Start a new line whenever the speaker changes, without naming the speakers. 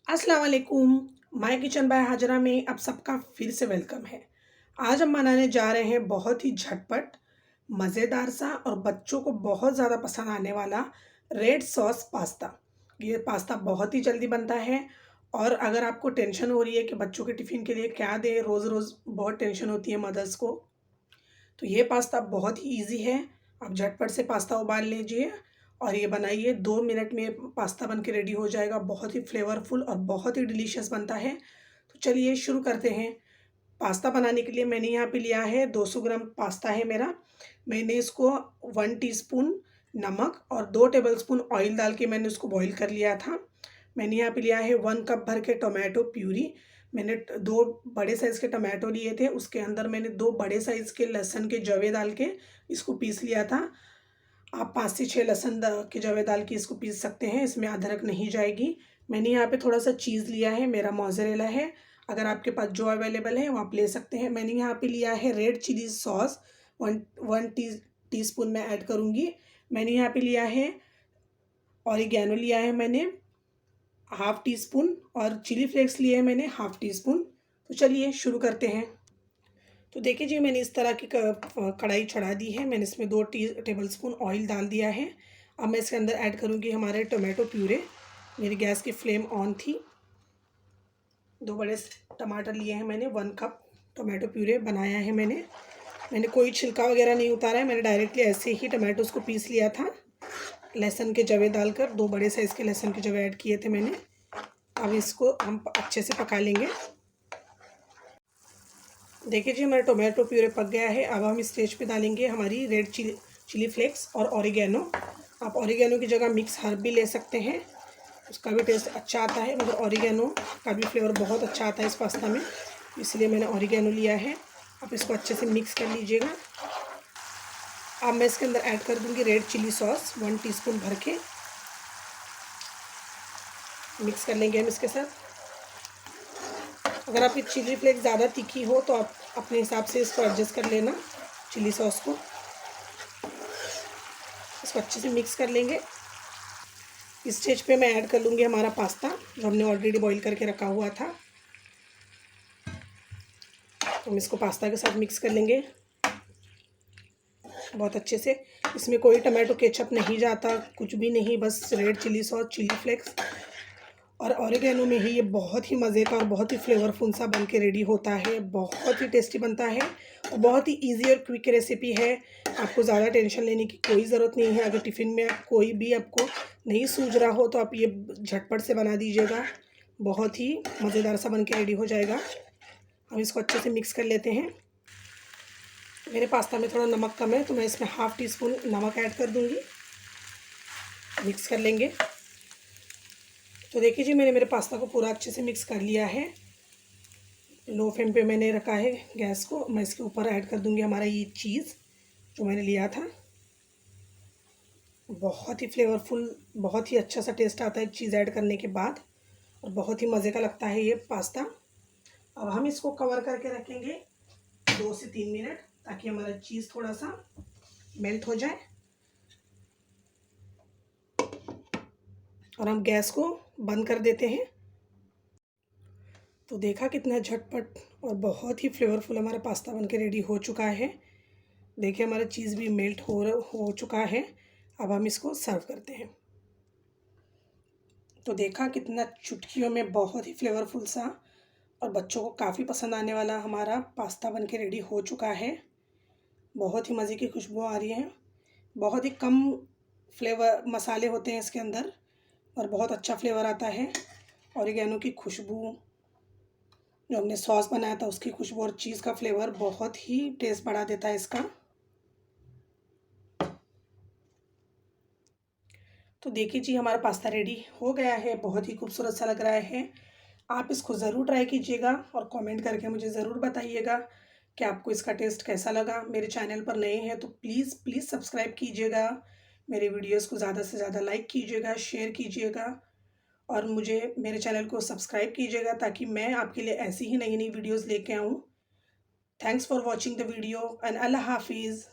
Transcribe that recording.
अस्सलाम वालेकुम। My kitchen bye Hazra में आप सबका फिर से वेलकम है। आज हम बनाने जा रहे हैं बहुत ही झटपट, मज़ेदार सा और बच्चों को बहुत ज़्यादा पसंद आने वाला रेड सॉस पास्ता। ये पास्ता बहुत ही जल्दी बनता है और अगर आपको टेंशन हो रही है कि बच्चों के टिफ़िन के लिए क्या दें, रोज़-रोज़ बहुत टेंशन होती है मदर्स को, तो ये पास्ता बहुत ही ईज़ी है। आप झटपट से पास्ता उबाल लीजिए और ये बनाइए, 2 मिनट में पास्ता बन के रेडी हो जाएगा। बहुत ही फ्लेवरफुल और बहुत ही डिलीशियस बनता है। तो चलिए शुरू करते हैं। पास्ता बनाने के लिए मैंने यहाँ पे लिया है 200 ग्राम पास्ता है मेरा। मैंने इसको 1 टीस्पून नमक और 2 टेबलस्पून ऑयल डाल के मैंने उसको बॉईल कर लिया था। मैंने यहाँ पे लिया है 1 कप भर के टोमेटो प्यूरी। मैंने 2 बड़े साइज़ के टमाटो लिए थे, उसके अंदर मैंने 2 बड़े साइज़ के लहसुन के जवे डाल के इसको पीस लिया था। आप 5 से 6 लहसुन के जवे डाल के इसको पीस सकते हैं, इसमें अदरक नहीं जाएगी। मैंने यहाँ पे थोड़ा सा चीज़ लिया है, मेरा मोज़रेला है। अगर आपके पास जो अवेलेबल है वो आप ले सकते हैं। मैंने यहाँ पे लिया है रेड चिली सॉस, 1 टीस्पून मैं ऐड करूँगी। मैंने यहाँ पे लिया है ऑरिगेनो लिया है मैंने हाफ़ टी स्पून और चिली फ्लेक्स लिए हैं मैंने हाफ़ टी स्पून। तो चलिए शुरू करते हैं। तो देखिए जी, मैंने इस तरह की कढ़ाई चढ़ा दी है। मैंने इसमें 2 टेबलस्पून ऑयल डाल दिया है। अब मैं इसके अंदर ऐड करूँगी हमारे टोमेटो प्यूरे। मेरी गैस की फ्लेम ऑन थी। 2 बड़े टमाटर लिए हैं मैंने, 1 कप टोमेटो प्यूरे बनाया है मैंने कोई छिलका वगैरह नहीं उतारा है। मैंने डायरेक्टली ऐसे ही टमाटोज़ को पीस लिया था, लहसुन के जवे डालकर। 2 बड़े साइज़ के लहसुन के जवे ऐड किए थे मैंने। अब इसको हम अच्छे से पका लेंगे। देखिए जी, हमारा टोमेटो प्यूरे पक गया है। अब हम इस स्टेज पे डालेंगे हमारी रेड चिली फ्लेक्स और ऑरिगेनो। आप ऑरिगेनो की जगह मिक्स हर्ब भी ले सकते हैं, उसका भी टेस्ट अच्छा आता है, मगर ऑरिगेनो का भी फ्लेवर बहुत अच्छा आता है इस पास्ता में, इसलिए मैंने ऑरिगेनो लिया है। आप इसको अच्छे से मिक्स कर लीजिएगा। अब मैं इसके अंदर ऐड कर दूँगी रेड चिली सॉस 1 टीस्पून भर के। मिक्स कर लेंगे हम इसके साथ। अगर आपकी चिली फ्लेक्स ज़्यादा तीखी हो तो आप अपने हिसाब से इसको एडजस्ट कर लेना, चिली सॉस को। इसको अच्छे से मिक्स कर लेंगे। इस स्टेज पे मैं ऐड कर लूँगी हमारा पास्ता, जो हमने ऑलरेडी बॉईल करके रखा हुआ था। हम इसको पास्ता के साथ मिक्स कर लेंगे बहुत अच्छे से। इसमें कोई टमाटो केचप नहीं जाता, कुछ भी नहीं, बस red chilli sauce, chilli flakes और ऑरिगेनो में ही ये बहुत ही मज़े का और बहुत ही फ्लेवरफुल सा बन के रेडी होता है। बहुत ही टेस्टी बनता है और बहुत ही इजी और क्विक रेसिपी है। आपको ज़्यादा टेंशन लेने की कोई ज़रूरत नहीं है। अगर टिफ़िन में कोई भी आपको नहीं सूझ रहा हो तो आप ये झटपट से बना दीजिएगा, बहुत ही मज़ेदार सा बन के रेडी हो जाएगा। हम इसको अच्छे से मिक्स कर लेते हैं। मेरे पास्ता में थोड़ा नमक कम है तो मैं इसमें हाफ़ टी स्पून नमक ऐड कर दूँगी। मिक्स कर लेंगे। तो देखिए जी, मैंने मेरे पास्ता को पूरा अच्छे से मिक्स कर लिया है। लो फ्लेम पे मैंने रखा है गैस को। मैं इसके ऊपर ऐड कर दूँगी हमारा ये चीज़ जो मैंने लिया था। बहुत ही फ्लेवरफुल, बहुत ही अच्छा सा टेस्ट आता है चीज़ ऐड करने के बाद और बहुत ही मज़े का लगता है ये पास्ता। अब हम इसको कवर करके रखेंगे 2 से 3 मिनट, ताकि हमारा चीज़ थोड़ा सा मेल्ट हो जाए और हम गैस को बंद कर देते हैं। तो देखा कितना झटपट और बहुत ही फ्लेवरफुल हमारा पास्ता बनके रेडी हो चुका है। देखिए हमारा चीज़ भी मेल्ट हो चुका है। अब हम इसको सर्व करते हैं। तो देखा कितना चुटकियों में बहुत ही फ्लेवरफुल सा और बच्चों को काफ़ी पसंद आने वाला हमारा पास्ता बनके रेडी हो चुका है। बहुत ही मज़े की खुशबू आ रही है। बहुत ही कम फ्लेवर मसाले होते हैं इसके अंदर और बहुत अच्छा फ्लेवर आता है। ऑरिगेनो की खुशबू, जो हमने सॉस बनाया था उसकी खुशबू और चीज़ का फ्लेवर बहुत ही टेस्ट बढ़ा देता है इसका। तो देखिए जी, हमारा पास्ता रेडी हो गया है। बहुत ही खूबसूरत सा लग रहा है। आप इसको ज़रूर ट्राई कीजिएगा और कमेंट करके मुझे ज़रूर बताइएगा कि आपको इसका टेस्ट कैसा लगा। मेरे चैनल पर नए हैं तो प्लीज़ प्लीज़ सब्सक्राइब कीजिएगा। मेरे वीडियोज़ को ज़्यादा से ज़्यादा लाइक कीजिएगा, शेयर कीजिएगा और मुझे मेरे चैनल को सब्सक्राइब कीजिएगा, ताकि मैं आपके लिए ऐसी ही नई नई वीडियोज़ लेके आऊँ। Thanks for watching the video and अल्लाह हाफिज़।